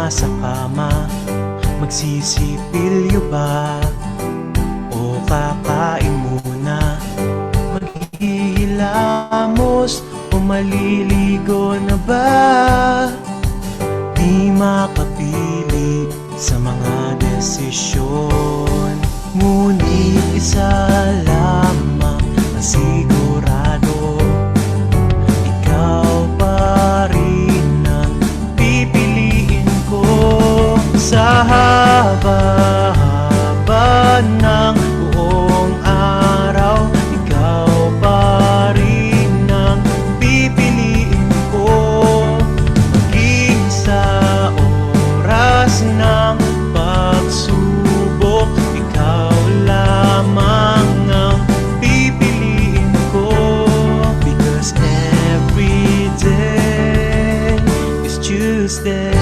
nasa kama, magsisipilyo ba o kakain muna? Maghihilamos o maliligo na ba? Di makapili sa mga desisyon, ngunit isa lamang ang sigurado, ikaw pa rin ang pipiliin ko. Sa haba-haba ng buong araw, ikaw pa rin ang pipiliin ko. Maging sa oras ng pagsubok, ikaw lamang ang pipiliin ko. Because every day is Tuesday.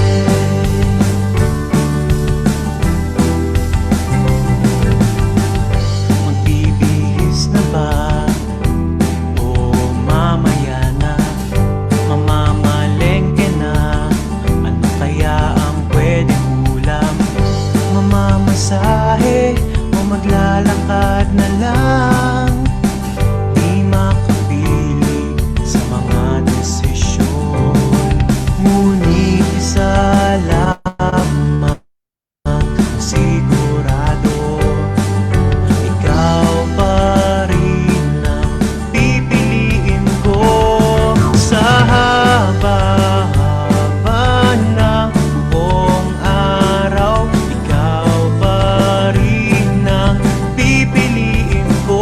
Magbibihis na ba o mamaya na? Mamamalengke na, ano kaya ang pwedeng ulam? Mamamasahe o maglalakad na lang? Di makapili sa mga desisyon, ngunit isa lamang ang sigurado, ikaw pa rin ang pipiliin ko. Sa haba-haba ng buong araw, ikaw pa rin ang pipiliin ko.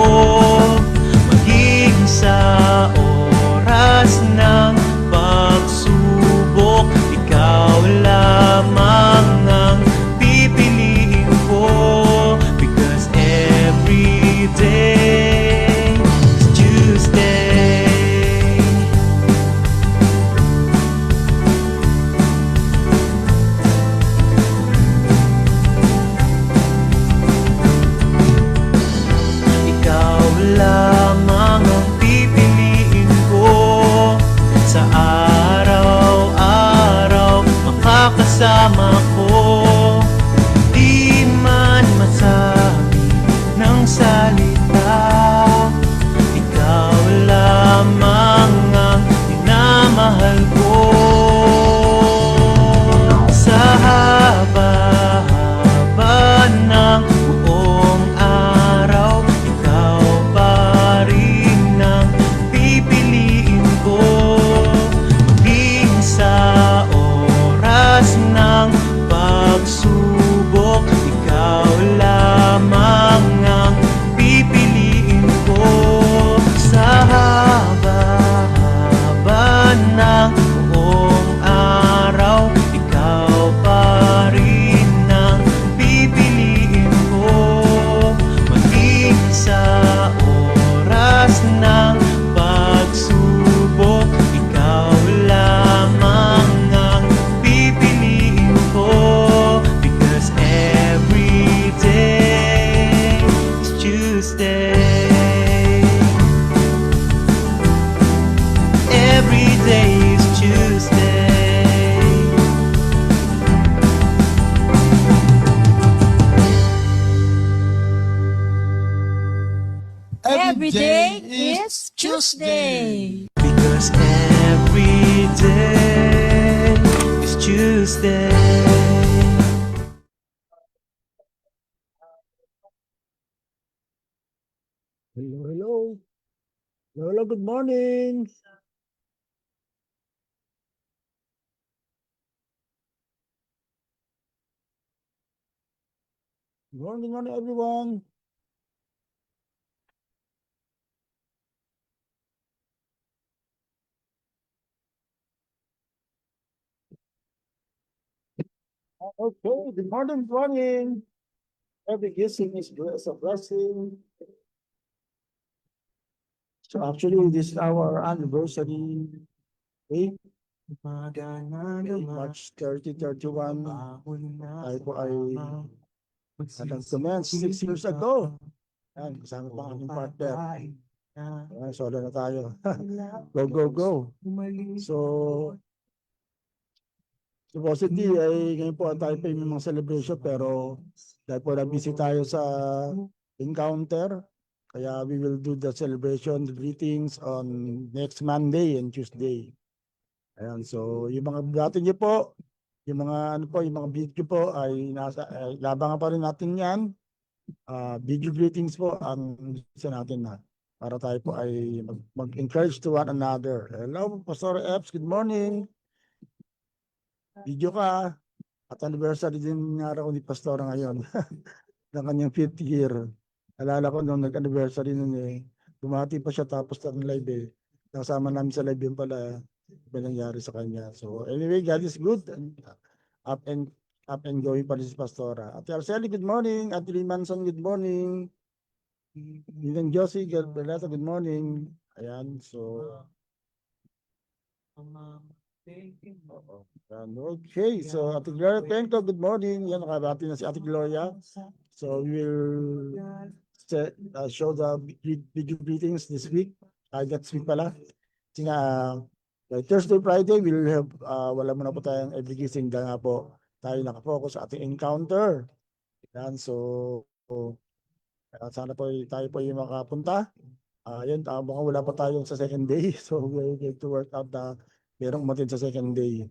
Maging sa oras ng pagsubok, ikaw lamang ang pipiliin ko. Because every day is Tuesday. Ikaw lamang ang pipiliin ko. Sa araw-araw makakasama ko. Di man masabi ng salita, ikaw lamang ang minamahal ko. Sa haba-haba ng buong araw, ikaw pa rin ang pipiliin ko. Maging sa oras ng pagsubok, ikaw lamang ang pipiliin ko. Sa haba-haba ng buong araw, ikaw pa rin ang pipiliin ko. Maging sa oras ng pagsubok, ikaw lamang ang pipiliin ko. Because every day is Tuesday. Every day is Tuesday. Every day is Tuesday. Because every day is Tuesday. Hello, hello. Hello, hello, good morning. Good morning, everyone. Okay, good morning, good morning. Every blessing is a blessing. So actually, this is our anniversary day, March 30, 31. Tayo po ay nag-commence 6 years ago. Yan, kasama pa ang aking partner. Solo na tayo. Go, go, go. So, Supposedly, ay ngayon po tayo pa yung mga celebration pero dahil po na-busy tayo sa encounter, kaya we will do the celebration, the greetings on next Monday and Tuesday. Ayan, so yung mga natin niyo po, yung mga ano po, yung mga video po ay nasa labangan pa rin natin 'yan. Video greetings po ang gusto natin na para tayo po ay mag-encourage to one another. Hello, Pastor Epps, good morning. Video ka. At anniversary din nga raw ni Pastor ngayon ng kanyang 50th year. Alala ko nung nag-anniversary nun bumati pa siya tapos ng live Kasama namin sa live yun pala iba nangyari sa kanya. So anyway, God is good. Up and up and going pa rin si Pastora. At Arceli, good morning. At Limanson, good morning. Ninang Josie, good morning. Ayan, so oo. Okay, so Ate Gloria Penco, good morning. Yan, nakabati na si Ate Gloria. So we will show the video greetings this week. Next week pala. Kasi nga, Thursday, Friday, we'll have, wala muna po tayong every gising dahil nga po tayo nakafocus sa ating encounter. Yan, so sana po tayo po yung makapunta. Yan, mukhang wala pa tayong sa second day. So we'll get to work out na merong umatid sa second day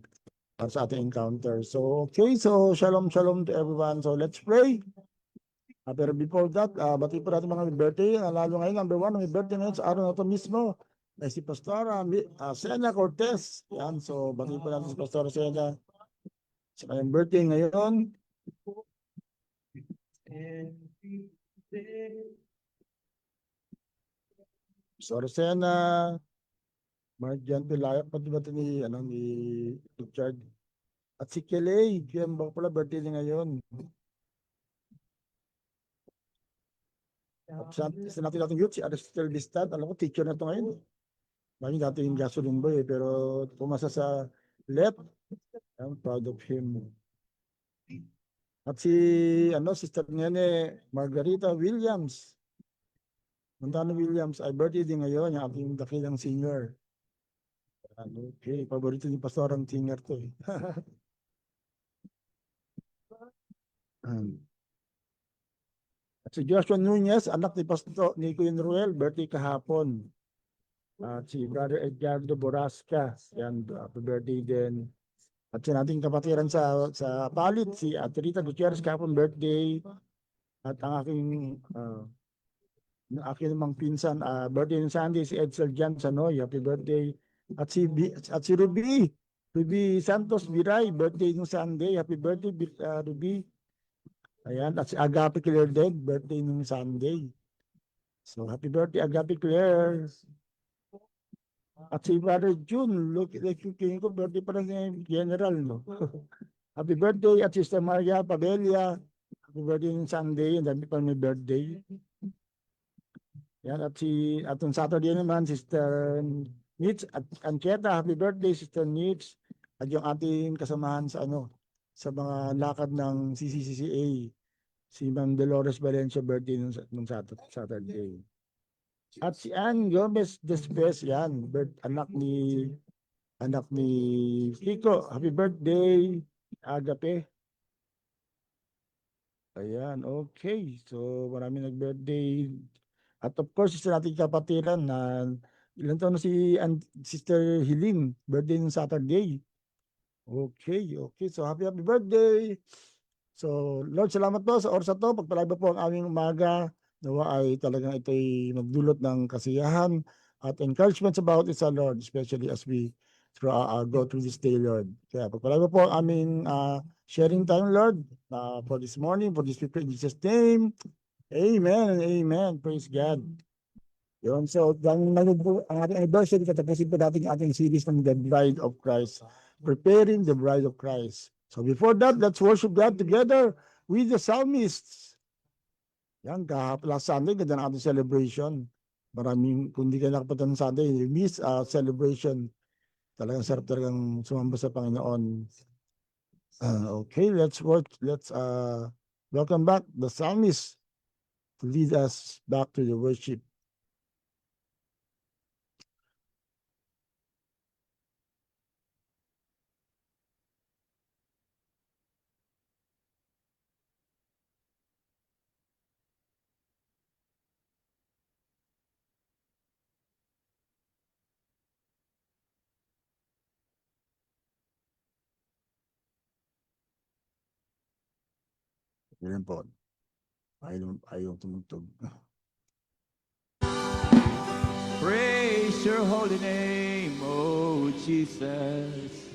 para sa ating encounter. So, okay. So, shalom, shalom to everyone. So, let's pray. Pero before that, bati po natin mga birthday. Lalo ngayon, number 1, may birthday ngayon sa araw na ito mismo. Ay si Pastora Sena Cortez. Yan. So, bati po natin si Pastora Sena sa kanyang birthday ngayon. Pastora Sena, Marjan Pilayak, pati ba ito ni Richard? At si Kelly, yan ba pala birthday niya ngayon? At isa natin youth, si Aristotle Vistad, alam ko teacher na ito ngayon. Mami dati yung gasoline boy, pero pumasa sa left. I'm proud of him. At si, sister niya Margarita Williams. Montano Williams, ay birthday din ngayon, yung ating dakilang singer. Okay, paborito ni Pastor ang singer to eh. At si Joshua Nunez, anak ni Pastor ni Kuya Ruel, birthday kahapon. At si Brother Edgardo Borasca, yan, happy birthday din. At si nating kapatiran sa palit, si Atrita Gutierrez, kahapon birthday. At ang aking namang pinsan, birthday ng Sunday, si Edsel Jan Sanoy, happy birthday. At si Ruby Santos Biray, birthday ng Sunday, happy birthday, Ruby. Ayan, at si Agape Claire din, birthday ng Sunday. So, happy birthday, Agape Claire. At si Brother June, look, ko, birthday pa rin ni General, no? Happy birthday, at Sister Maria Pabelia, happy birthday ng Sunday, ang dami pa may birthday. Yan, at on Saturday naman, Sister Nitz at Ancheta, happy birthday, Sister Nitz. At yung ating kasamahan sa sa mga lakad ng CCCCA, si Ma'am Dolores Valencia, birthday nung Saturday. At si Ann Gomez Despes, yan, anak ni Kiko, happy birthday, Agape. Ayan, okay. So, marami nag-birthday. At of course, isa nating kapatiran na ilan taon na si Sister Hiling, birthday ng Saturday. Okay. So, happy birthday. So, Lord, salamat po sa oras na to. Pagpalagay po ang aming umaga. Nawa ay talagang ito'y magdulot ng kasiyahan at encouragement about it sa Lord, especially as we go through this day, Lord. Kaya pagpalagay po ang aming sharing time, Lord, for this morning, for this people in Jesus' name. Amen and amen. Praise God. Yun. So, ang ating anniversary, katapusin po natin ang ating series ng The Bride of Christ. Preparing the Bride of Christ. So, before that, let's worship God together with the psalmists. Yan, last Sunday, ganda na ating celebration. Maraming, kung di kayo nakapunta ng Sunday, miss celebration. Talagang sarap talagang sumamba sa Panginoon. Okay, let's welcome back the psalmist to lead us back to the worship. Ganyan po. Ayaw tumugtog. Praise your holy name, oh Jesus.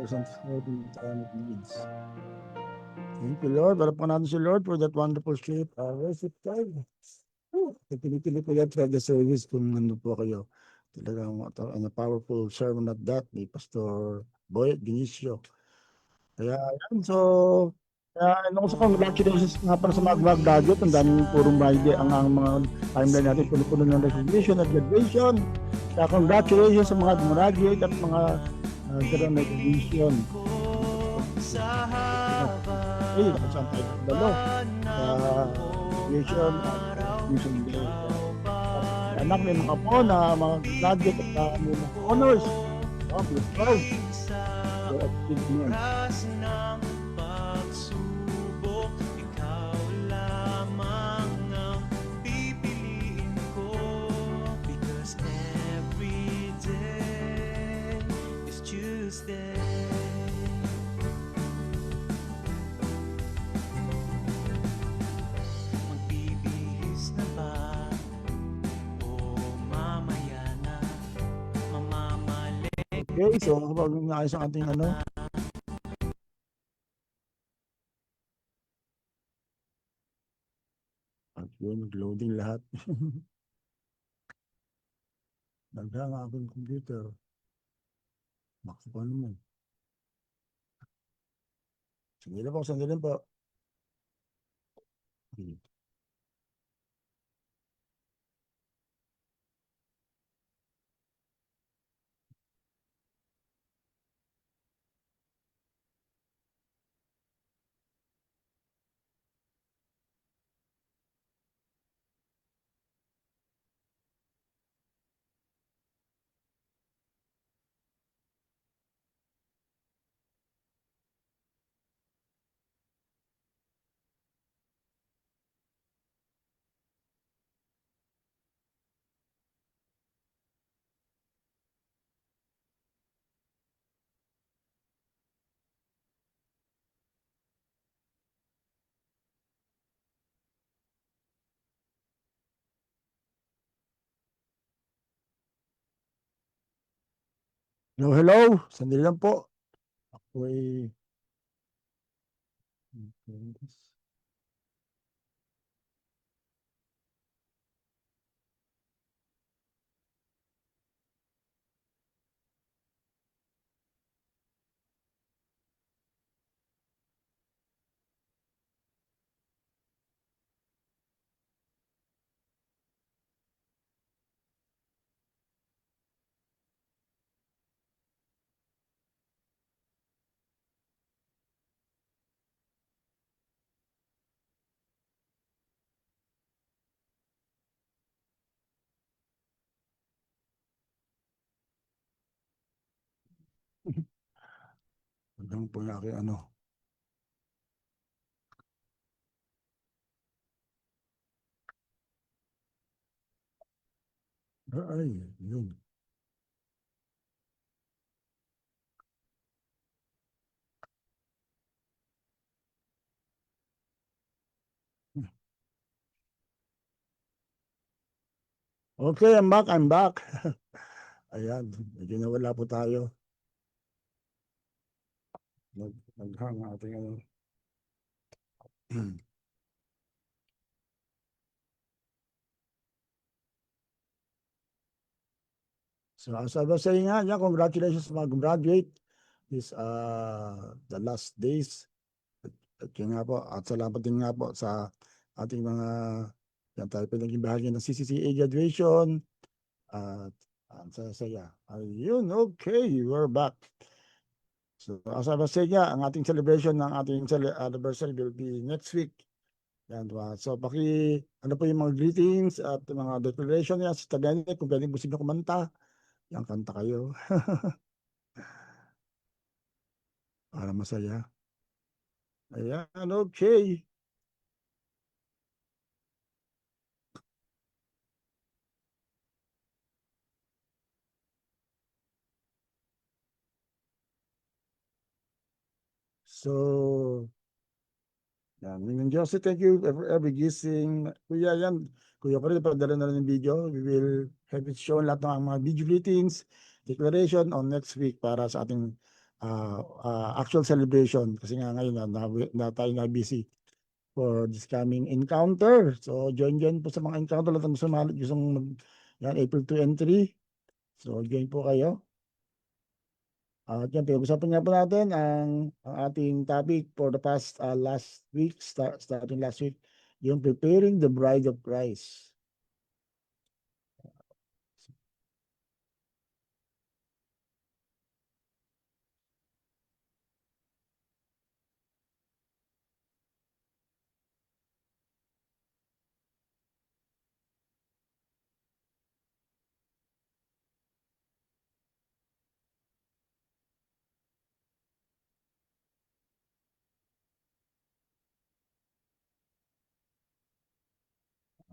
present help in time of needs. Thank you, Lord. Para natin si Lord for that wonderful shape. Worship time. Pinipili ko yan throughout the service kung ano po kayo. Talagang ano, powerful sermon at that ni Pastor Boy Benicio. Kaya yan, so ano ko sa congratulations nga para sa mga graduate. Ang daming purong Friday ang mga timeline natin. Puno-puno ng recognition at graduation. Kaya congratulations sa mga graduate at mga ganang recognition. Ay, nakasama tayo ng dalo. Graduation at recognition day. Anak, may mga po na mga graduate at may mga honors. Oh, please, proud. So, at yun. ng pagsubok, ikaw lamang ang pipiliin ko. Because every day is Tuesday. Magbibihis na ba? O mamaya na? Mamamali. Okay, so kapag naayos ang ating ano, at yun, loading lahat. Naghang ang aking computer. Bakit pa naman? Sige lang po, sandali po. Hello, hello. Sandali lang po. Ako'y... Hanggang po yung aking ano. Ay, yun. Okay, I'm back, I'm back. Ayan, medyo nawala po tayo. Naghang ang ating ano. So as I was saying nga, yeah, congratulations sa mga graduate. This the last days. At yun nga po, at salamat din nga po sa ating mga yan tayo pinaging bahagi ng CCCA graduation. At ang saya. Ayun, okay, we're back. So as I was saying nga, ang ating celebration ng ating anniversary will be next week. Yan, so ano po yung mga greetings at mga declaration niya sa Tagalog, kung pwedeng gusto nyo kumanta, yan, kanta kayo. Para masaya. Ayan, okay. So, yan, Mingong Jose, thank you for every gising. Kuya, yan, Kuya pa rin, padala na rin yung video. We will have it shown lahat ng mga video greetings, declaration on next week para sa ating actual celebration kasi nga ngayon na tayo na busy for this coming encounter. So join po sa mga encounter lahat ng gustong yan, April 2 and 3. So join po kayo. At yan, pag-usapan nga po natin ang ating topic for the past last week, starting last week, yung preparing the bride of Christ.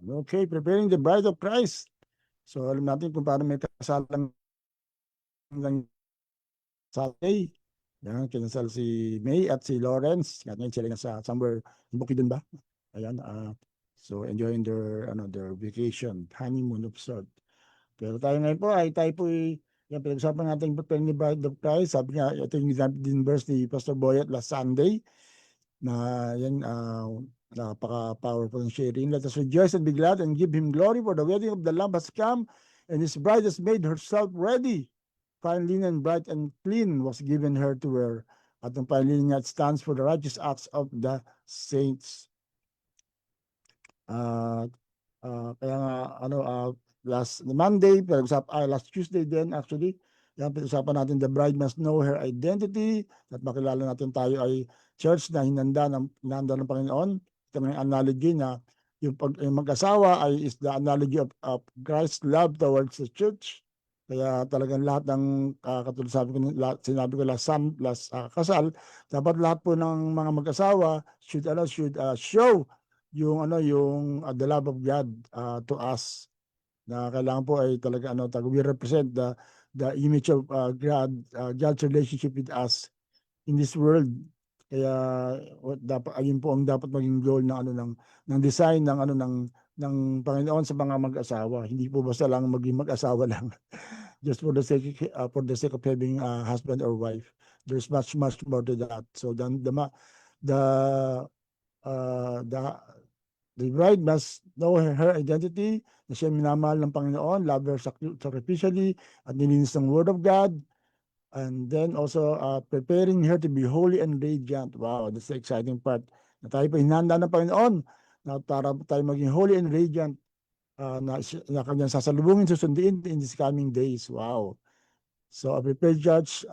Okay, preparing the bride of Christ. So alam natin kung paano may kasalang ng Sunday. Yan, kinasal si May at si Lawrence. Ngayon sila nasa somewhere in Bukidnon ba? Ayan, so enjoying their vacation, honeymoon of sort. Pero tayo ngayon po yung pinag-usapan natin preparing the bride of Christ. Sabi nga, ito yung din verse ni Pastor Boyet last Sunday na yan, napaka-powerful ng sharing. Let us rejoice and be glad and give Him glory, for the wedding of the Lamb has come and His bride has made herself ready. Fine linen, bright and clean was given her to wear. At ang fine linen nga stands for the righteous acts of the saints. Kaya nga, last Monday, last Tuesday din actually, yan, pinag-usapan natin the bride must know her identity, at makilala natin tayo ay church na hinanda ng Panginoon. Ito may analogy na yung mag-asawa is the analogy of Christ's love towards the church. Kaya talagang lahat ng katulad sinabi ko last kasal, dapat lahat po ng mga mag-asawa should show yung the love of God to us. Na kailangan po ay talaga we represent the image of God's relationship with us in this world. Kaya dapat ayun po ang dapat maging goal ng design ng Panginoon sa mga mag-asawa. Hindi po basta lang maging mag-asawa lang. Just for the sake of having a husband or wife. There's much more to that. So then the bride must know her identity, na siya minamahal ng Panginoon, love her sacrificially, at nilinis ng Word of God. And then also preparing her to be holy and radiant. Wow, that's the exciting part. Na tayo pa hinanda ng Panginoon na para tayo maging holy and radiant, na kanyang sasalubungin, susunduin in these coming days. Wow. So a prepared judge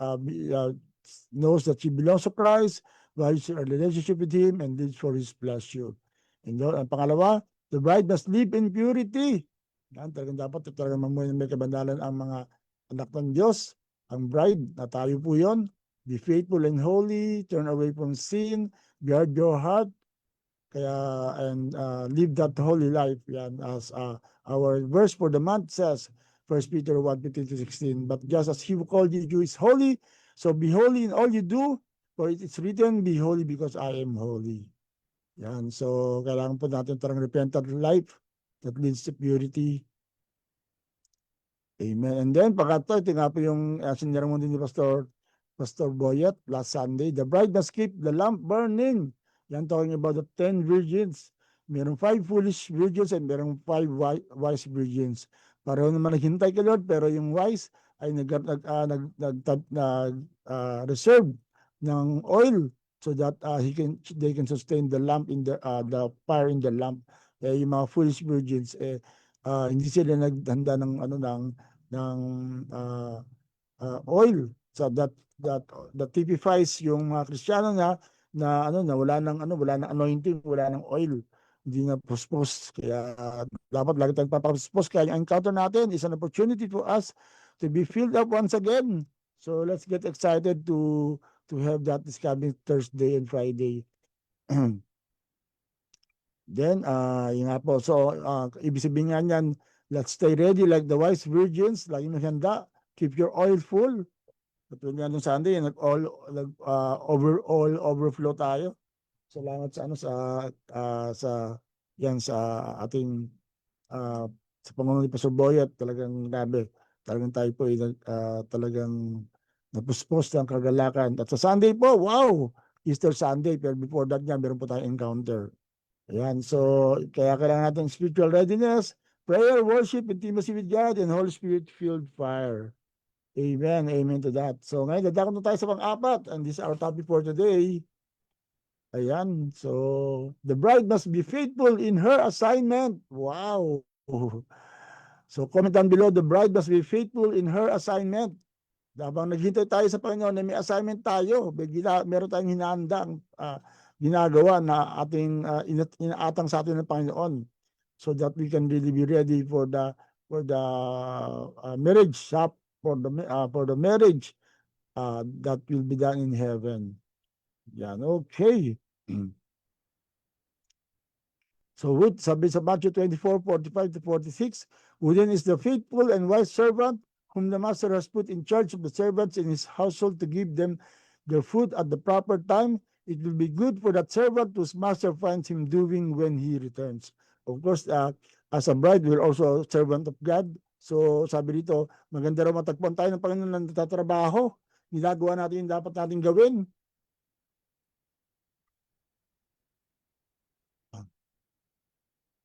knows that she belongs to Christ, values her relationship with Him, and lives for His pleasure. And ang pangalawa, the bride must live in purity. Yan, dapat mamuhay na may kabandalan ang mga anak ng Diyos. Ang bride, na tayo po yun. Be faithful and holy, turn away from sin, guard your heart, and live that holy life. Yan, as our verse for the month says, 1 Peter 1:15-16. But just as He who called you is holy, so be holy in all you do, for it is written, be holy because I am holy. Yan, so kailangan po natin tarang repentant life that leads to purity. Amen. And then, pagkato, ito nga po yung sinirang mo din ni Pastor Boyet last Sunday. The bride must keep the lamp burning. Yan, talking about the 10 virgins. Merong 5 foolish virgins and merong 5 wise virgins. Pareho naman naghintay kay Lord, pero yung wise ay reserve ng oil so that they can sustain the lamp in the fire in the lamp. Yung mga foolish virgins hindi sila naghanda ng oil, so that typifies yung mga Kristiyano na wala nang anointing, wala nang oil, hindi na puspos. Kaya dapat lagi tayong papapuspos. Kaya yung encounter natin is an opportunity for us to be filled up once again. So let's get excited to have that this coming Thursday and Friday. Then, yun nga po. So, ibig sabihin nga yan, let's stay ready like the wise virgins. Lagi na handa. Keep your oil full. Katulad nga nung Sunday, overflow tayo. Salamat sa ating sa Panginoon ni Pastor Boyet. Talagang grabe. Talagang tayo po talagang Napuspos ng kagalakan. At sa Sunday po, wow! Easter Sunday. Pero before that nga, meron po tayong encounter. Ayan, so kaya kailangan natin spiritual readiness, prayer, worship, intimacy with God, and Holy Spirit-filled fire. Amen, amen to that. So ngayon, dadako na tayo sa pang-apat, and this is our topic for today. Ayan, so the bride must be faithful in her assignment. Wow! So comment down below, the bride must be faithful in her assignment. Habang naghintay tayo sa Panginoon na may assignment tayo, meron tayong hinahandang ginagawa na ating inaatang sa atin ng Panginoon, so that we can really be ready for the marriage shop, for the marriage that will be done in heaven. Yan, okay. So sabi sa Matthew 24:45-46, within is the faithful and wise servant whom the master has put in charge of the servants in his household to give them their food at the proper time. It will be good for that servant whose master finds him doing when he returns. Of course, as a bride, we're also a servant of God. So sabi dito, maganda raw matagpuan tayo ng Panginoon na nagtatrabaho. Ginagawa natin yung dapat natin gawin.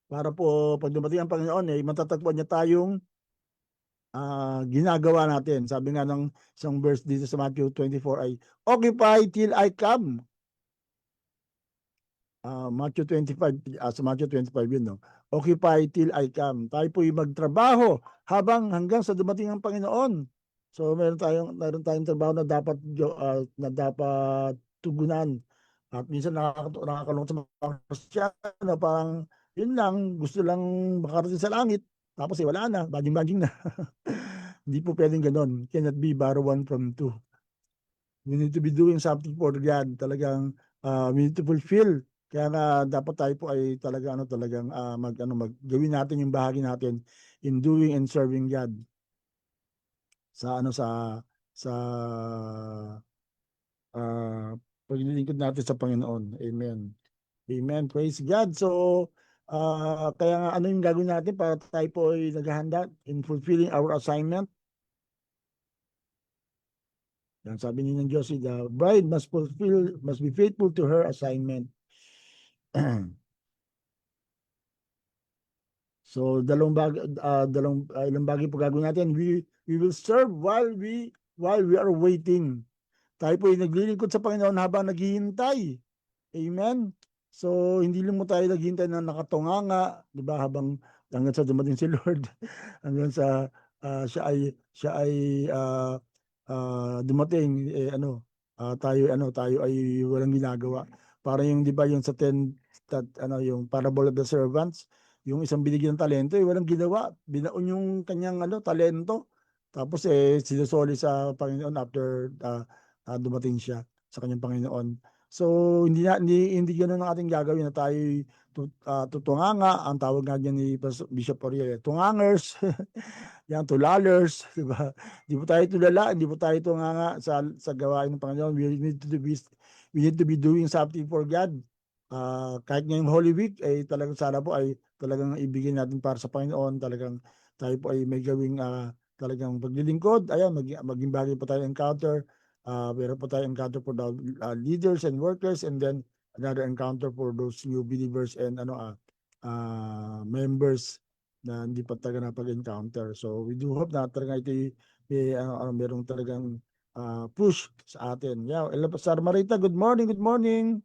Para po pag dumating ang Panginoon, matatagpuan niya tayong ginagawa natin. Sabi nga ng isang verse dito sa Matthew 24 ay, occupy till I come. Matthew 25, sa Matthew 25 yun, no? Occupy till I come. Tayo po yung magtrabaho hanggang sa dumating ang Panginoon. So meron tayong trabaho na dapat tugunan. At minsan nakakalungkot sa mga Kristiyano, parang yun lang, gusto lang makarating sa langit, tapos wala na, baging-baging na. Hindi po pwedeng ganon. Cannot be bar one from two. We need to be doing something for God. Talagang we need to fulfill. Kaya nga dapat tayo po ay talagang gawin natin yung bahagi natin in doing and serving God sa paglilingkod natin sa Panginoon. Amen. Amen. Praise God. So kaya nga ano yung gagawin natin para tayo po ay naghahanda in fulfilling our assignment? Yan sabi ni ng Diyos, the bride must be faithful to her assignment. So ilang bagay po gagawin natin. We will serve while we are waiting. Tayo po ay naglilingkod sa Panginoon habang naghihintay. Amen. So hindi lang mo tayo naghihintay na nakatunganga, 'di ba, hanggang sa dumating si Lord, hanggang sa siya ay dumating, tayo ay walang ginagawa. Para yung 'di ba yung sa yung parable of the servants, yung isang binigyan ng talento walang ginawa, binaon yung kanyang talento. Tapos sinusoli sa Panginoon after dumating siya sa kanyang Panginoon. So hindi ganoon ang ating gagawin na tayo tutunganga. Ang tawag nga niya ni Bishop Oriel, tungangers. Yan, tulalers, di ba? Hindi po tayo tulala, hindi po tayo tunganga sa gawain ng Panginoon. We need to be doing something for God. Kahit ngayong Holy Week ay talagang sana po ay talagang ibigay natin para sa Panginoon. Talagang tayo po ay may gawing talagang paglilingkod. Ayan, maging bagay po tayo encounter. Meron po tayo encounter for the leaders and workers, and then another encounter for those new believers and members na hindi pa talaga napag-encounter. So we do hope na talaga ito merong talagang push sa atin. Yeah, Pastor Marita, good morning, good morning.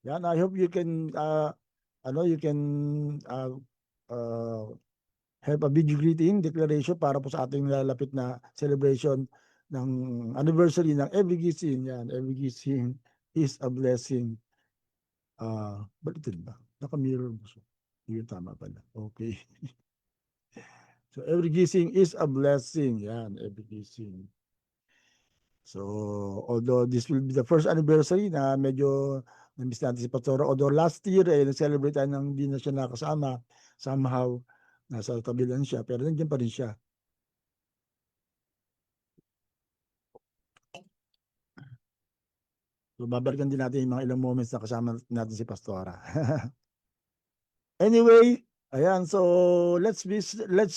Yan, I hope you can have a video greeting declaration para po sa ating lalapit na celebration ng anniversary ng Every Gising. Yan, Every Gising is a blessing. Bakit ba? Naka-mirror mo. Yun, tama pala. Okay. So, Every Gising is a blessing. Yan, Every Gising. So, although this will be the first anniversary na medyo na-miss natin si Pastor. Although last year, nag-celebrate tayo ng hindi na siya nakasama. Somehow, nasa tabi lang siya. Pero nandiyan pa rin siya. So, babalikan din natin yung mga ilang moments na kasama natin si Pastora. Anyway, ayan, so let's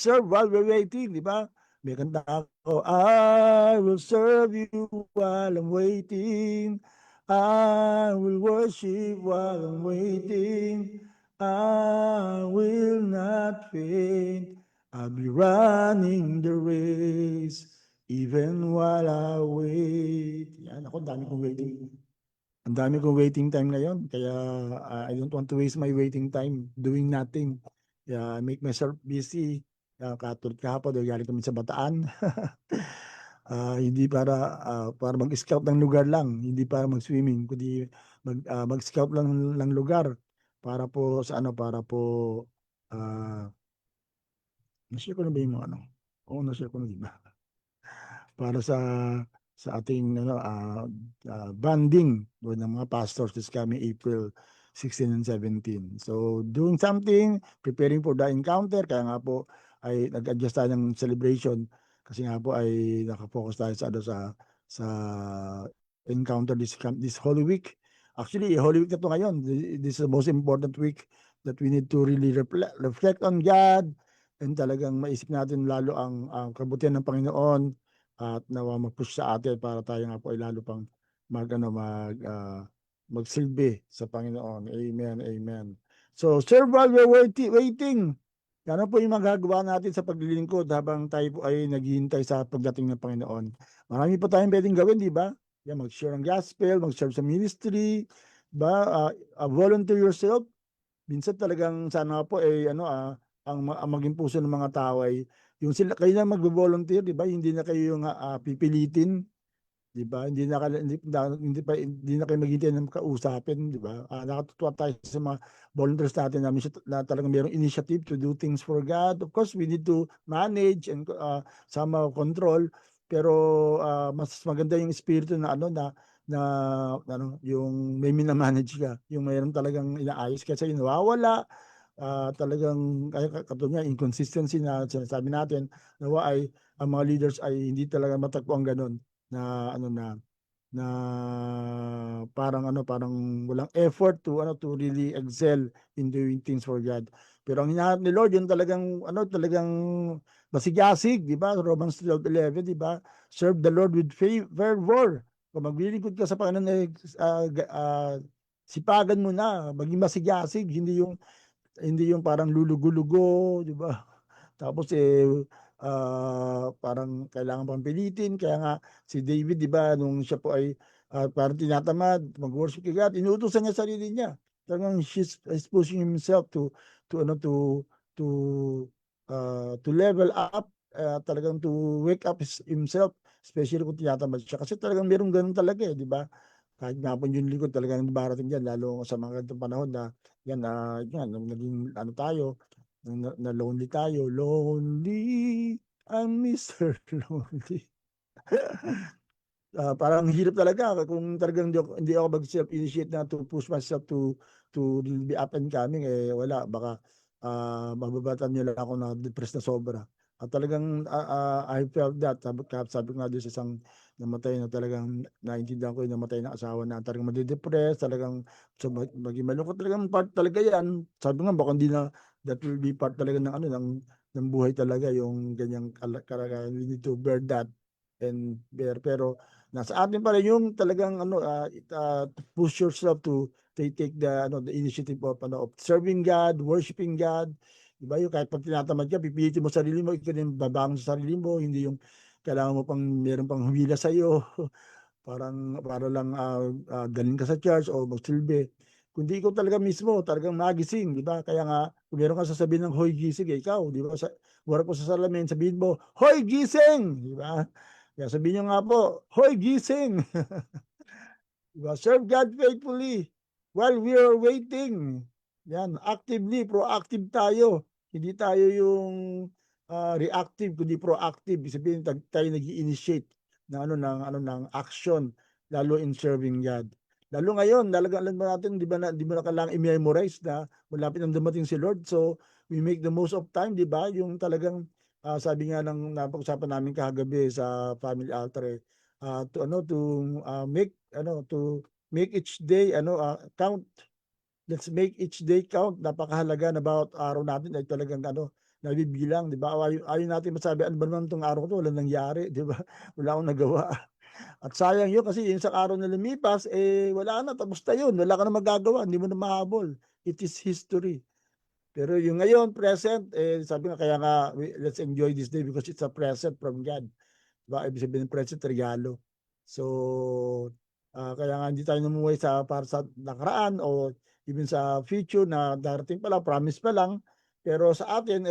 serve while we're waiting, di ba? May kanta ako, I will serve you while I'm waiting. I will worship while I'm waiting. I will not faint. I'll be running the race even while I wait. Yan, ako, dami kong waiting. Ang dami kong waiting time ngayon. Kaya I don't want to waste my waiting time doing nothing. I make myself busy. Katulad kahapon, galing kami sa Bataan. Hindi para mag-scout ng lugar lang, hindi para mag-swimming, kundi mag-scout lang ng lugar para po sa ano, para po na-share ko na ba yung mga ano? Oo, na-share ko na, di ba? Para sa ating banding with ng mga pastors this coming April 16 and 17. So doing something, preparing for the encounter, kaya nga po ay nag-adjust tayo ng celebration kasi nga po ay nakafocus tayo sa sa encounter this Holy Week. Actually, Holy Week na to ngayon. This is the most important week that we need to really reflect on God and talagang maisip natin lalo ang kabutihan ng Panginoon at nawa mag-push sa atin para tayo nga po ay lalo pang magsilbi sa Panginoon. Amen, amen. So, serve while we're waiting. Ano po yung magagawa natin sa paglilingkod habang tayo po ay naghihintay sa pagdating ng Panginoon. Marami po tayong pwedeng gawin, di ba? Yan, mag-share ng gospel, mag-serve sa ministry, ba? Volunteer yourself. Minsan talagang sana po ay ang maging puso ng mga tao ay yung sila kayo na magvo-volunteer, di ba? Hindi na kayo yung pipilitin, di ba? Hindi na kayo maghintay ng kausapin, di ba? Nakatutuwa tayo sa mga volunteers natin na talagang mayroong initiative to do things for God. Of course, we need to manage and somehow control, pero mas maganda yung espiritu na yung may minamanage ka, yung mayroon talagang inaayos kasi yung nawawala. Talagang katulad niya inconsistency na sinasabi natin, nawa ay ang mga leaders ay hindi talaga matagpo ang ganun na na parang walang effort to really excel in doing things for God. Pero ang hinahanap ni Lord yung talagang masigasig, di ba? Romans 12:11, di ba? Serve the Lord with fervor. Kung maglilingkod ka sa Panginoon, sipagan mo na, maging masigasig, hindi yung parang lulugo-lugo, di ba? Tapos parang kailangan pang pilitin. Kaya nga si David, di ba, nung siya po ay parang tinatamad mag-worship kay God, inuutosan niya sarili niya. Talagang he's pushing himself to level up, talagang to wake up himself, especially kung tinatamad siya. Kasi talagang meron ganun talaga di ba? Kahit nga po yung lingkod talagang barating dyan, lalo sa mga ganitong panahon na yan, naging tayo, na lonely tayo. Lonely, I'm Mr. Lonely. Parang hirap talaga kung talagang hindi ako mag-self-initiate na to push myself to be up and coming, wala, baka mababatan niyo lang ako na depressed na sobra. At talagang I felt that, sabi ko nga doon sa isang namatay na talagang naintindihan ko yung namatay na asawa na talagang madidepress, talagang maging malungkot, talagang part talaga yan. Sabi nga baka hindi na, that will be part talaga ng buhay talaga, yung ganyang kalagayan. We need to bear that and bear, pero nasa atin pa rin yung talagang push yourself to take the initiative of serving God, worshiping God. Diba yung kahit pag tinatamad ka, pipilitin mo sarili mo, ikaw din babangon sa sarili mo, hindi yung kailangan mo meron pang humila sa iyo para lang galing ka sa church o magsilbi. Kundi ikaw talaga mismo, talagang magising, di ba? Kaya nga, kung meron ka sasabihin ng hoy gising, ikaw, di ba? Warap ko sa salamin, sabihin mo, hoy gising! Di ba? Kaya sabihin nyo nga po, hoy gising! Diba? Serve God faithfully while we are waiting. Yan, actively, proactive tayo. Hindi tayo yung reactive, kundi proactive. Ibig sabihin, tayo nag-initiate ng action, lalo in serving God. Lalo ngayon, alam mo natin, di ba na kailangan i-memorize na malapit nang dumating si Lord. So, we make the most of time, di ba? Yung talagang, sabi nga ng napag-usapan namin kahagabi sa family altar, to make each day count. Let's make each day count. Napakahalaga na bawat araw natin ay talagang nabibilang, di ba? Ayaw natin masabi, ano ba naman itong araw ko, wala nangyari, di ba? Wala akong nagawa. At sayang yun kasi yung sa araw na lumipas, wala na, tapos na yun. Wala ka na magagawa, hindi mo na mahabol. It is history. Pero yung ngayon, present, sabi nga, kaya nga, let's enjoy this day because it's a present from God. Diba? Ibig sabihin ng present, regalo. So, kaya nga hindi tayo namumuhay para sa nakaraan o even sa future na darating pa lang, promise pa lang. Pero sa atin,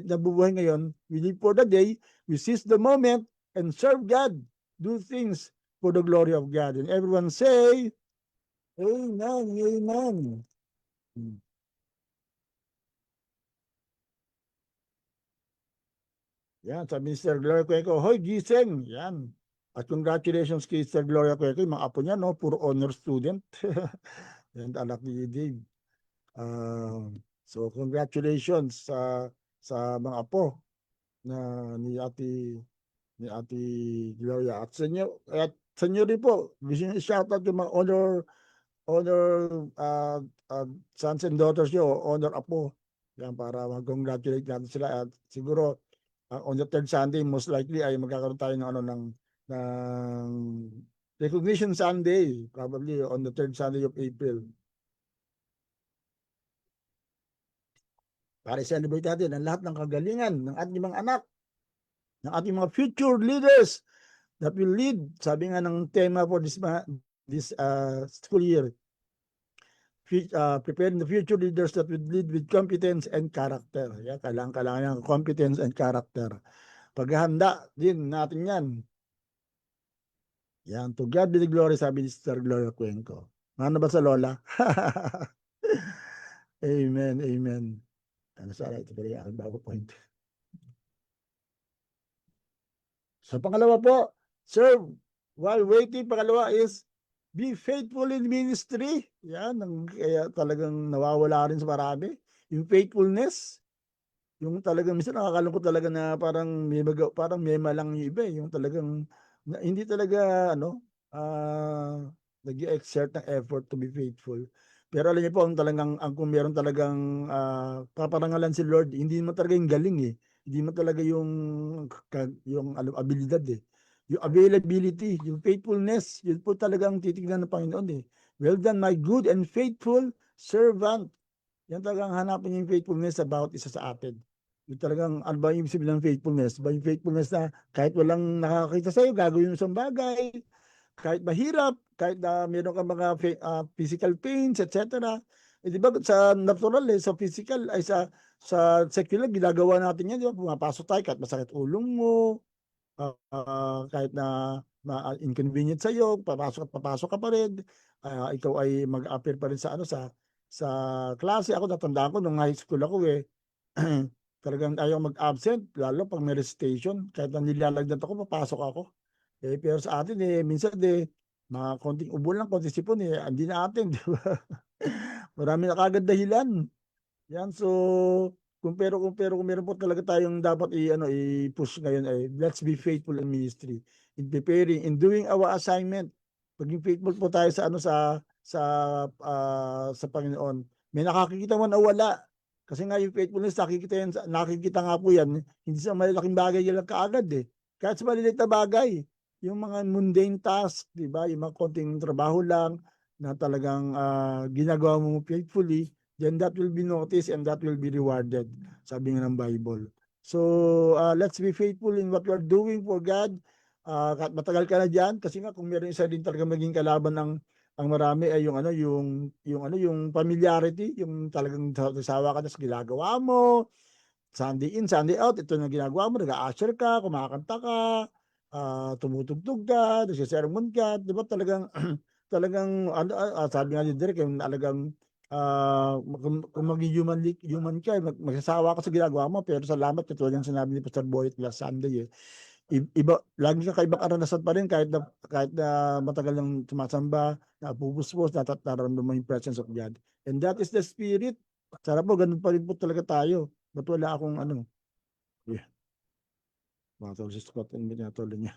nabubuhay ngayon, we live for the day, we seize the moment, and serve God. Do things for the glory of God. And everyone say, Amen, Amen. Yan, sabi ni Sister Gloria Cueco, hoy, gising. Yan. At congratulations kay Sister Gloria Cueco, yung mga apo niya, no? Puro honor student. Yan, anak ni Dave. So, congratulations sa mga apo na ni Ate Gloria. At sa inyo rin po, gusto nyo shout out yung mga honor sons and daughters nyo, honor apo. Yan, para mag-congratulate natin sila. At siguro, on the third Sunday, most likely ay magkakaroon tayo ng recognition Sunday, probably on the third Sunday of April. Para i-celebrate natin ang lahat ng kagalingan ng ating mga anak, ng ating mga future leaders that will lead. Sabi nga ng tema for this school year, preparing the future leaders that will lead with competence and character. Yeah, kailangan ng competence and character. Paghahanda din natin yan. Yan, to God be the glory, sabi ni Sister Gloria Cuenco. Ano ba sa Lola? Amen, amen. Ano sana, ito pala yung bago point. So pangalawa po, serve while waiting. Pangalawa is be faithful in ministry. Yan, kaya talagang nawawala rin sa marami. Yung faithfulness, yung talagang minsan nakakalungkot talaga na parang mema lang yung iba. Yung talagang hindi talaga nag-exert ng effort to be faithful. Pero alam niyo po, kung meron talagang paparangalan si Lord, hindi mo talaga yung galing eh. Hindi mo talaga yung abilidad eh. Yung availability, yung faithfulness, yun po talagang titignan ng Panginoon eh. Well done, my good and faithful servant. Yan talagang hanapin yung faithfulness sa bawat isa sa atin. Yung talagang, ano ba yung ibig sabihin ng faithfulness? Ba yung faithfulness na kahit walang nakakita sa'yo, gagawin mo isang bagay, kahit mahirap, kahit na meron ka mga physical pains, etc. Di ba sa natural sa physical, ay sa secular, ginagawa natin yan, di ba? Pumapasok tayo kahit masakit ulong mo, kahit na inconvenient sa iyo, papasok ka pa rin. Ikaw ay mag-appear pa rin sa klase. Ako natandaan ko nung high school ako talagang ayaw mag-absent, lalo pag may recitation, kahit na nilalagdan ako, papasok ako. Pero sa atin minsan mga konting ubo lang, konting sipon andi na atin, di ba? Marami na kagad dahilan. Yan, so kung meron po talaga tayong dapat i-push ngayon let's be faithful in ministry, in preparing, in doing our assignment. Paging faithful po tayo sa Panginoon. May nakakikita man o wala. Kasi nga yung faithfulness, nakikita nga po yan, hindi sa malalaking bagay lang kaagad Kahit sa maliliit na bagay, yung mga mundane task, di ba? Yung mga konting trabaho lang na talagang ginagawa mo faithfully, then that will be noticed and that will be rewarded, sabi nga ng Bible. So, let's be faithful in what we are doing for God. Kahit matagal ka na diyan, kasi nga kung meron isa din talaga maging kalaban ang marami ay yung familiarity, yung talagang sawa ka na sa ginagawa mo, Sunday in, Sunday out, ito na ginagawa mo, nag-a-usher ka, kumakanta ka, tumutugtog ka, nagsisermon ka, di ba talagang sabi nga ni Derek, yung talagang kung maging human ka, magsasawa ka sa ginagawa mo, pero salamat, katulad yung sinabi ni Pastor Boyet last Sunday iba, lagi ka kaibang karanasan pa rin kahit na matagal nang sumasamba, napupuspos, nararamdaman mo yung presence of God. And that is the spirit. Sana po, ganun pa rin po talaga tayo. Ba't wala akong matol si Scott and binatol niya.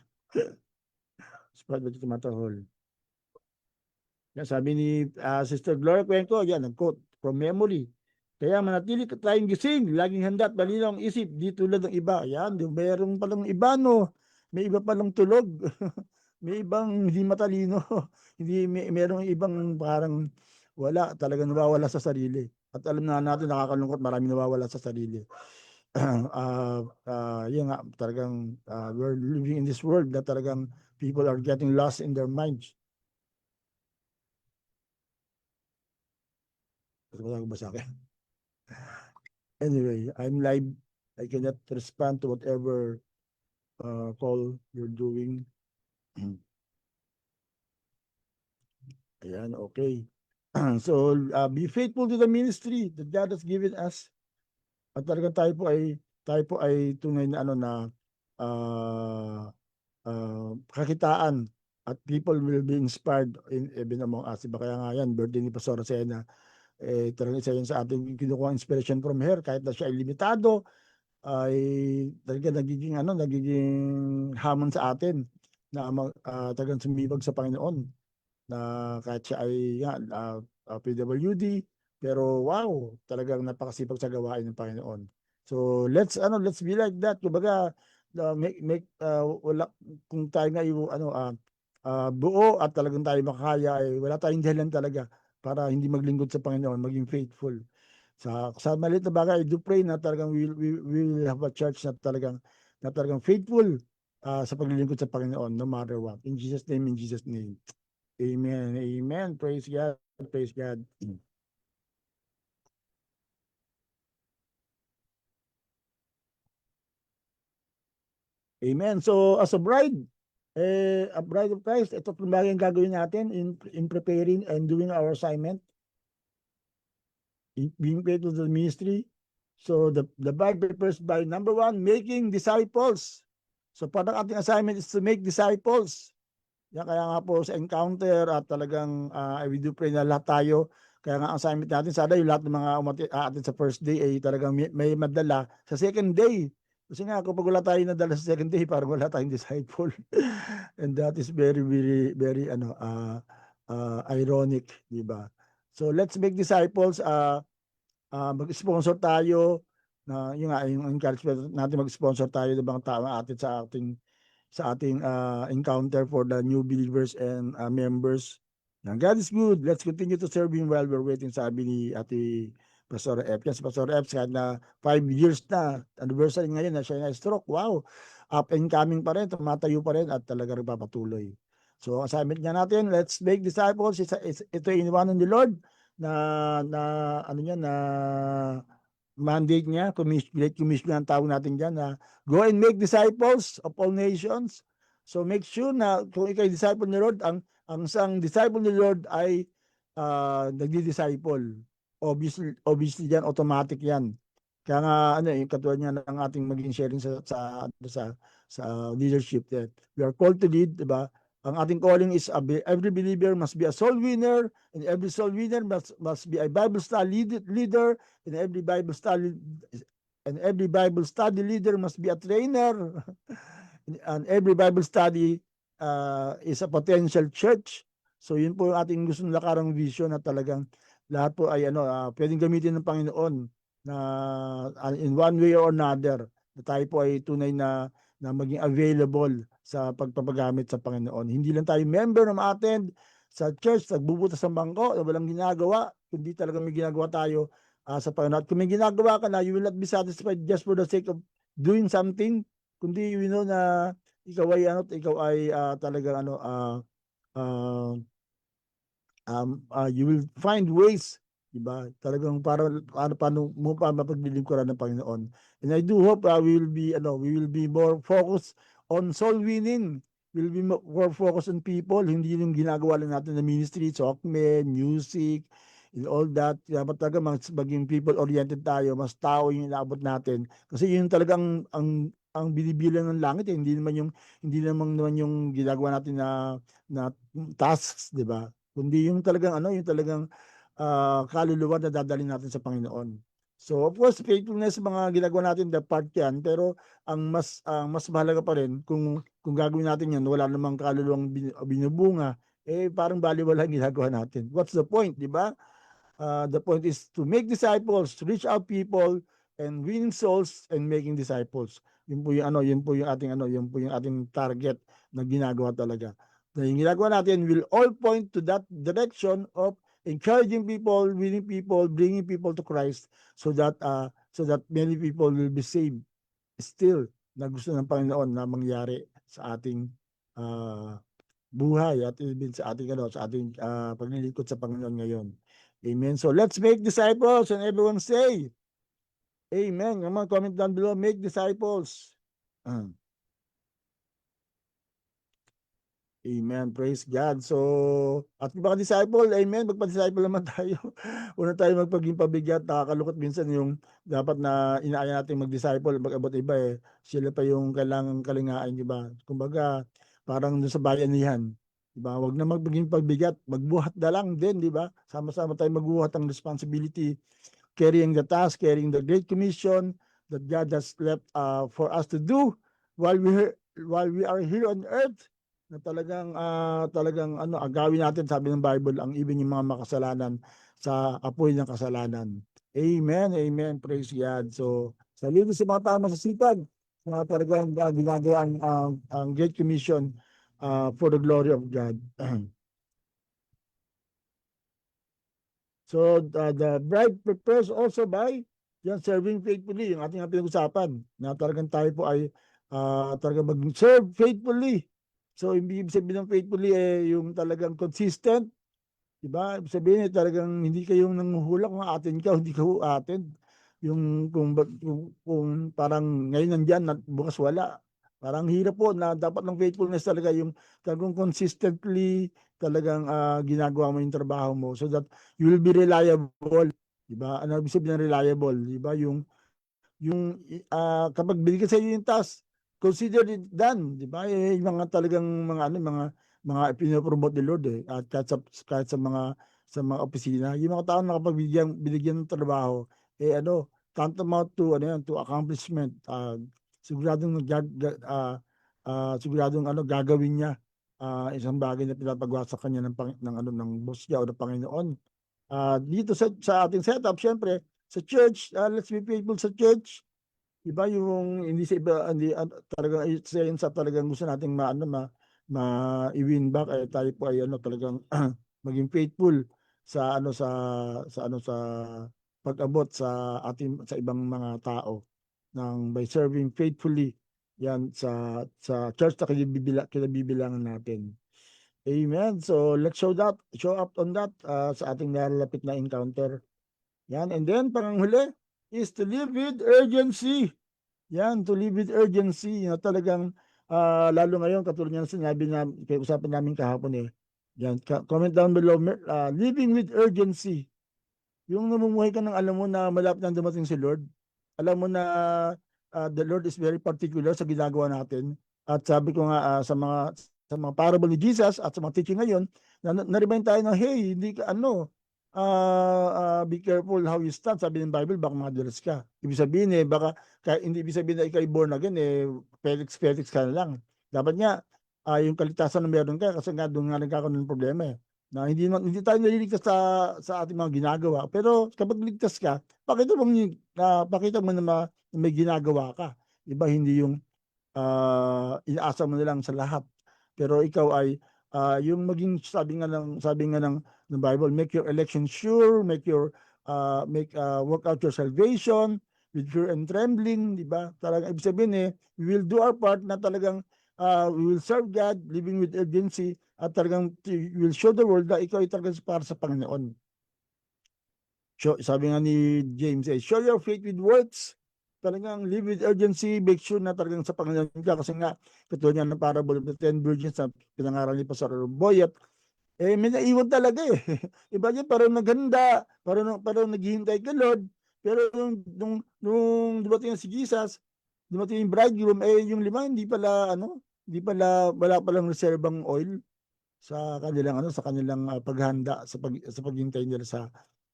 Scott, ba't tumatahol? Yan, sabi ni Sister Gloria Cuenco, yan, ang quote, from memory. Kaya manatili tayong gising, laging handa at malinaw ang isip, di tulad ng iba. Ayan, mayroong palang iba, no? May iba palang tulog. May ibang hindi matalino. Hindi, merong ibang parang wala, talagang nawawala sa sarili. At alam na natin, nakakalungkot, marami nawawala sa sarili. Yun nga, talagang we're living in this world na talagang people are getting lost in their minds. Wala ba sa akin? Anyway, I'm live. I cannot respond to whatever call you're doing. Ayan, okay. So, be faithful to the ministry that God has given us. At talagang tayo po ay tunay na ano na kakitaan at people will be inspired in even among us. Iba kaya nga yan, birthday ni Pastor Sena, talagang isa yan sa ating kinukuha inspiration from her, kahit na siya ay limitado, ay talaga nagiging hamon sa atin na talagang sumibag sa Panginoon, na kahit siya ay PWD, pero wow, talagang napakasipag sa gawain ng Panginoon. So let's be like that. Kumbaga, wala, kung tayo nga yung buo at talagang tayo makakaya, ay wala tayong dahilan talaga para hindi maglingkod sa Panginoon, maging faithful. Sa maliit na bagay, I do pray na talagang we will have a church na talagang faithful sa paglilingkod sa Panginoon no matter what. In Jesus' name, in Jesus' name. Amen. Amen. Praise God. Praise God. Amen. So as a bride of Christ, ito po bagay ang gagawin natin in preparing and doing our assignment, in being faithful to the ministry. So the bride prepares by number one, making disciples. So parang ating assignment is to make disciples. Yan, kaya nga po sa encounter at talagang we do pray na lahat tayo. Kaya nga ang assignment natin, sana yung lahat ng mga atin sa first day ay talagang may madala sa second day. Kasi nga kapag wala tayong nadala sa second day, parang wala tayong disciple. And that is very, very, very ironic, di ba? So let's make disciples. Mag-sponsor tayo na yung encouragement natin, mag-sponsor tayo ng mga tao atin sa ating encounter for the new believers and members. Now, God is good. Let's continue to serve Him while we're waiting, sabi ni Ate Pastor F. Yes, Pastor F, kahit na 5 years na, anniversary ngayon na siya na stroke. Wow, up and coming pa rin, tumatayo pa rin at talaga nagpapatuloy. So, assignment nga natin, let's make disciples. Ito iniwanan ni Lord na mandate niya, Great Commission ang tawag natin dyan, na go and make disciples of all nations. So make sure na kung ikaw disciple ni Lord, ang isang disciple ni Lord ay nagdi-disciple. Obviously yan, automatic yan. Kaya nga yung katulad niya ng ating maging sharing sa leadership, that we are called to lead, diba? Ang ating calling is every believer must be a soul winner, and every soul winner must be a Bible study leader, and every Bible study leader must be a trainer, and every Bible study is a potential church. So yun po yung ating gustong lakarang vision, na talagang lahat po ay pwedeng gamitin ng Panginoon na in one way or another, na tayo po ay tunay na maging available sa pagpapagamit sa Panginoon. Hindi lang tayo member na ma-attend sa church, nagbubutas ng bangko, na walang ginagawa, kundi talaga may ginagawa tayo sa Panginoon. At kung may ginagawa ka na, you will not be satisfied just for the sake of doing something, kundi you know na ikaw ay talagang you will find ways, diba? Talagang paano mo pa mapaglilingkuran ng Panginoon. And I do hope we will be more focused on soul winning. We'll be more focused on people, hindi yung ginagawa lang natin na ministry, talkmen, music, and all that. Dapat talaga maging people-oriented tayo, mas tao yung inaabot natin. Kasi yun talagang ang binibilang ng langit, hindi naman yung ginagawa natin na tasks, di ba? Kundi yung talagang kaluluwa na dadalhin natin sa Panginoon. So of course, faithfulness, mga ginagawa natin, the part yan, pero ang mas mahalaga pa rin kung gagawin natin yan, wala namang kaluluwang binubunga, parang baliwala ang ginagawa natin. What's the point, di ba? The point is to make disciples, to reach out people, and winning souls and making disciples. Yun po yung ating yun po yung ating target na ginagawa talaga. Na yung ginagawa natin will all point to that direction of encouraging people, winning people, bringing people to Christ so that many people will be saved still na gusto ng Panginoon na mangyari sa ating buhay at even sa ating paglilingkod sa Panginoon ngayon. Amen. So let's make disciples and everyone say amen. Yung mga comment down below, make disciples. Amen. Praise God. So, at mga disciple, amen, magpa-disciple naman tayo. Una tayo magpaging pabigat, nakakalungkot minsan yung dapat na inaaya natin mag-disciple, mag-abot iba sila pa yung kailangang kalingain, di ba? Kumbaga, parang doon sa bayanihan, di ba? Huwag na magpaging pabigat, magbuhat na lang din, di ba? Sama-sama tayo magbuhat ang responsibility, carrying the task, carrying the Great Commission that God has left for us to do while we are here on earth, na talagang agawin natin, sabi ng Bible, ang even yung mga makasalanan sa apoy ng kasalanan. Amen, amen, praise God. So, salute sa mga tao masasipag, mga talagang ginagawa ang Great Commission for the glory of God. So, the bride prepares also by yan, serving faithfully, yung ating pinag-usapan, na talagang tayo po ay talagang mag-serve faithfully. So, ibig sabihin ng faithfully yung talagang consistent, di ba? Ibig sabihin talagang hindi kayong nanguhulak kung atin ka, hindi ka atin. Yung kung parang ngayon nandiyan, bukas wala. Parang hirap po na dapat ng faithfulness talaga yung talagang consistently talagang ginagawa mo yung trabaho mo so that you will be reliable. Di ba? Ano ibig sabihin ng reliable? Di ba? Yung kapag binigyan sa iyo yung task, consider it done, di ba? Yung mga talagang mga pinopromote ni Lord at kahit sa mga opisina, yung mga tao na kapag binigyan ng trabaho, tantamount to to accomplishment. Siguradong gagawin niya isang bagay na pinapagawa sa kanya ng boss niya o ng Panginoon. Dito sa ating setup, syempre, sa church, let's be faithful sa church. Iba yung hindi sa iba, hindi talagang isa yun sa talagang gusto nating i-win back ay tayo po ay talagang maging faithful sa sa pag-abot sa ibang mga tao by serving faithfully yan sa church na kinabibilangan natin. Amen. So let's show up on that sa ating nalalapit na encounter. Yan. And then, panghuli is to live with urgency. Yan, to live with urgency. Talagang, lalo ngayon, katulad nga sinabi na, usapan namin kahapon Yan, comment down below, living with urgency. Yung namumuhay ka ng alam mo na malapit na dumating si Lord. Alam mo na the Lord is very particular sa ginagawa natin. At sabi ko nga sa mga parable ni Jesus at sa mga teaching ngayon, na-remind tayo na, hey, hindi ka be careful how you stand. Sabi ng Bible, baka madalas ka. Ibig sabihin hindi ibig sabihin na ikaw born again, Felix ka na lang. Dapat nga, yung kaligtasan na meron ka, kasi nga doon nga nagkakaroon ng problema na hindi tayo naliligtas sa ating mga ginagawa. Pero kapag ligtas ka, pakita mo na may ginagawa ka. Diba, hindi yung inaasa mo na lang sa lahat. Pero ikaw ay yung maging sabi nga ng Bible, make your election sure, work out your salvation with fear and trembling, di ba? Talagang ibig sabihin we will do our part na talagang we will serve God, living with urgency, at talagang we will show the world na ikaw ay talagang para sa Panginoon. Sabi nga ni James, show your faith with works. Talagang live with urgency, make sure na talagang sa Panginoon ka. Kasi nga, katulad nga ng parable of the 10 virgins na pinangaral ni Pastor Boyet, may naiwan talaga Iba niya, parang naghanda, parang naghihintay ka, Lord. Pero nung dumating si Jesus, dumating yung bridegroom, yung 5, hindi pala, wala palang reserbang oil sa kanilang paghanda sa paghintay nila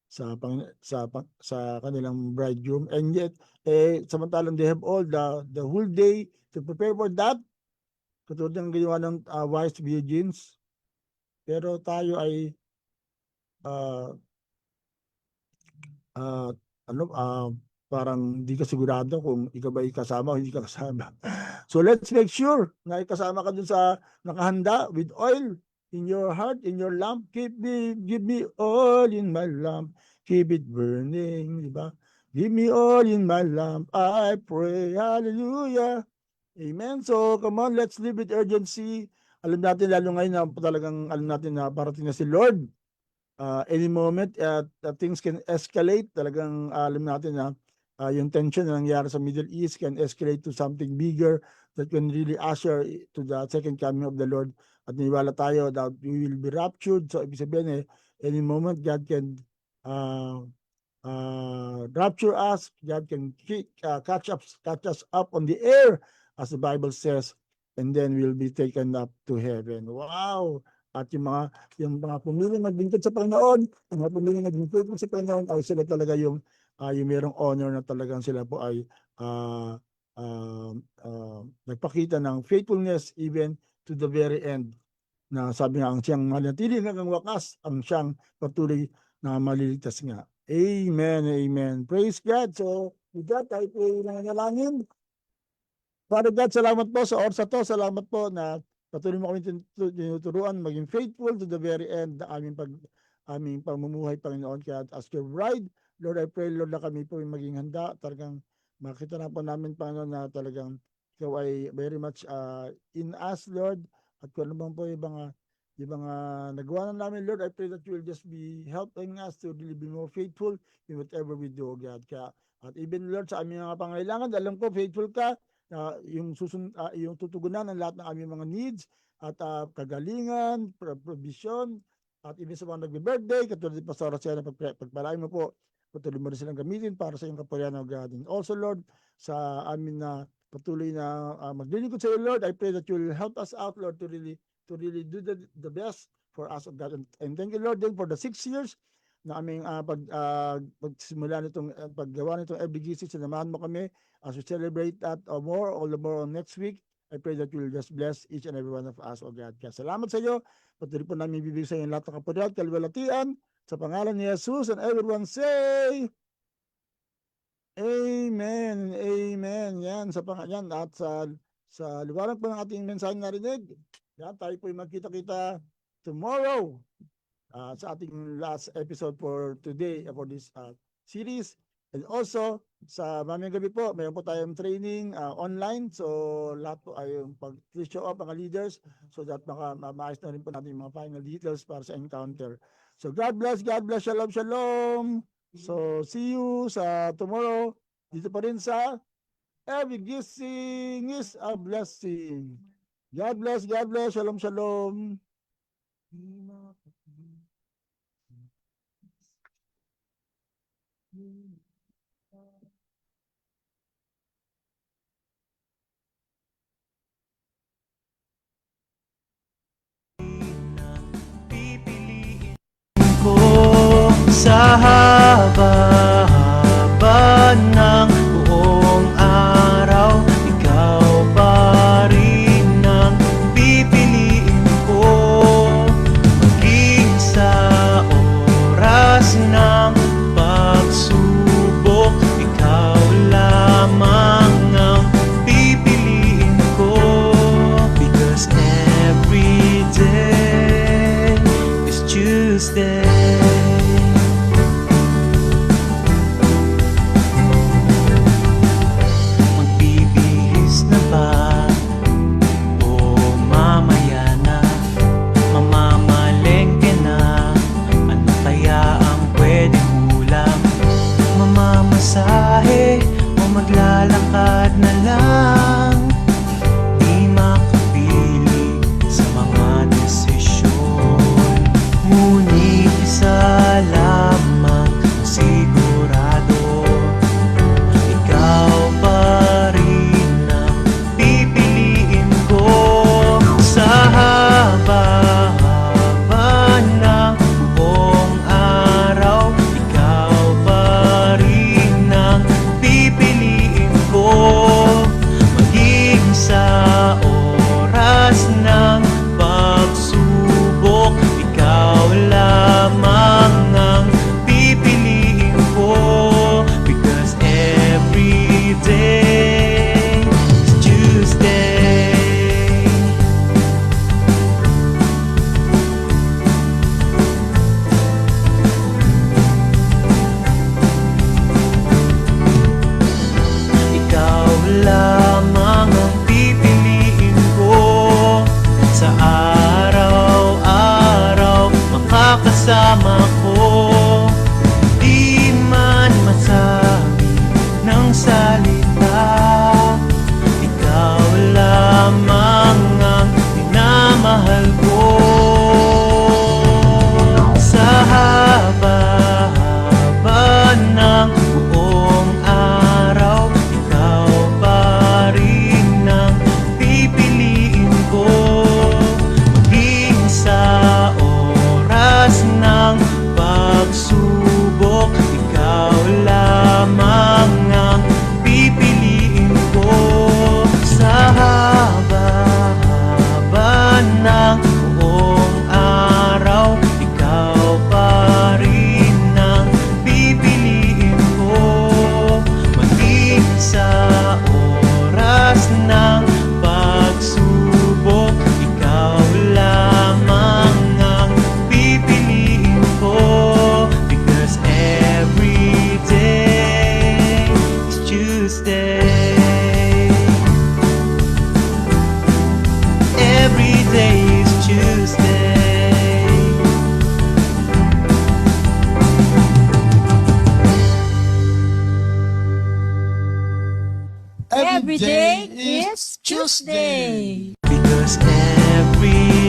sa kanilang bridegroom, and yet samantalang they have all the whole day to prepare for that, katulad ng ginawa ng wise virgins. Pero tayo ay ah, ano, parang hindi ka sigurado kung ikaw ba kasama o hindi ka kasama. So let's make sure na ikasama ka dun sa nakahanda with oil in your heart, in your lamp. Give me oil in my lamp. Keep it burning, di ba? Give me oil in my lamp. I pray, hallelujah. Amen. So come on, let's live with urgency. Alam natin lalo ngayon na talagang alam natin na parating na si Lord. Any moment things can escalate. Talagang alam natin na yung tension na nangyari sa Middle East can escalate to something bigger that can really usher to the second coming of the Lord. At niniwala tayo that we will be raptured. So ibig sabihin any moment God can rapture us. God can catch us up on the air, as the Bible says, and then we'll be taken up to heaven. Wow! At yung mga pumiling maglingkod sa Panginoon, yung mga pumiling maglingkod sa Panginoon, ay sila talaga yung merong honor na talagang sila po ay nagpakita ng faithfulness even to the very end. Na sabi nga, ang siyang manatili hanggang wakas, ang siyang patuloy na maliligtas nga. Amen, amen. Praise God. So, with that, tayo po nananalangin. Father God, salamat po sa oras na to. Salamat po na patuloy mo kami tinuturuan, maging faithful to the very end na aming pamumuhay, Panginoon. Kaya as your bride, Lord, I pray, Lord, na kami po ay maging handa. Talagang makita na po namin, Panginoon, na talagang ikaw ay very much in us, Lord. At kung ano bang po yung mga nagawa na namin, Lord, I pray that you will just be helping us to really be more faithful in whatever we do, God. Kaya, at even, Lord, sa aming mga pangailangan, alam ko, faithful ka, yung tutugunan ng lahat ng aming mga needs at kagalingan, provision, at even sa mga nagbe-birthday, katulad ni Pastor Rosena, pagpalain mo po, patuloy mo rin silang gamitin para sa iyong kapurihan of God. And also, Lord, sa amin na patuloy na maglilingkod sa iyo, Lord, I pray that you will help us out, Lord, to really do the best for us of God. And thank you, Lord, then for the 6 years na aming pagsimula nitong paggawa nitong FBGC, sinamahan mo kami as we celebrate that all the more next week. I pray that you will just bless each and every one of us, oh God. Kaya salamat sa iyo. Patuloy po namin bibigay sa iyo lahat ng kapurihan, kalwalatian, sa pangalan ni Jesus, and everyone say, Amen, amen. Yan, sa pangalan at sa liwanag po ng ating mensahe narinig. Yan, tayo po magkita-kita tomorrow sa ating last episode for today, for this series. And also, sa mamayang gabi po, mayroon po tayong training online. So, lahat po ay pag-show up mga leaders so that maayos na rin po natin yung mga final details para sa encounter. So, God bless, shalom, shalom. So, see you sa tomorrow. Dito pa rin sa Every Giving is a Blessing. God bless, shalom, shalom. Pipiliin ko sa haba-haba ng buong araw, ikaw pa rin ang pipiliin ko. Maging sa oras ng pagsubok, ikaw lamang ang pipiliin ko. Because every day is Tuesday. Tuesday. Because every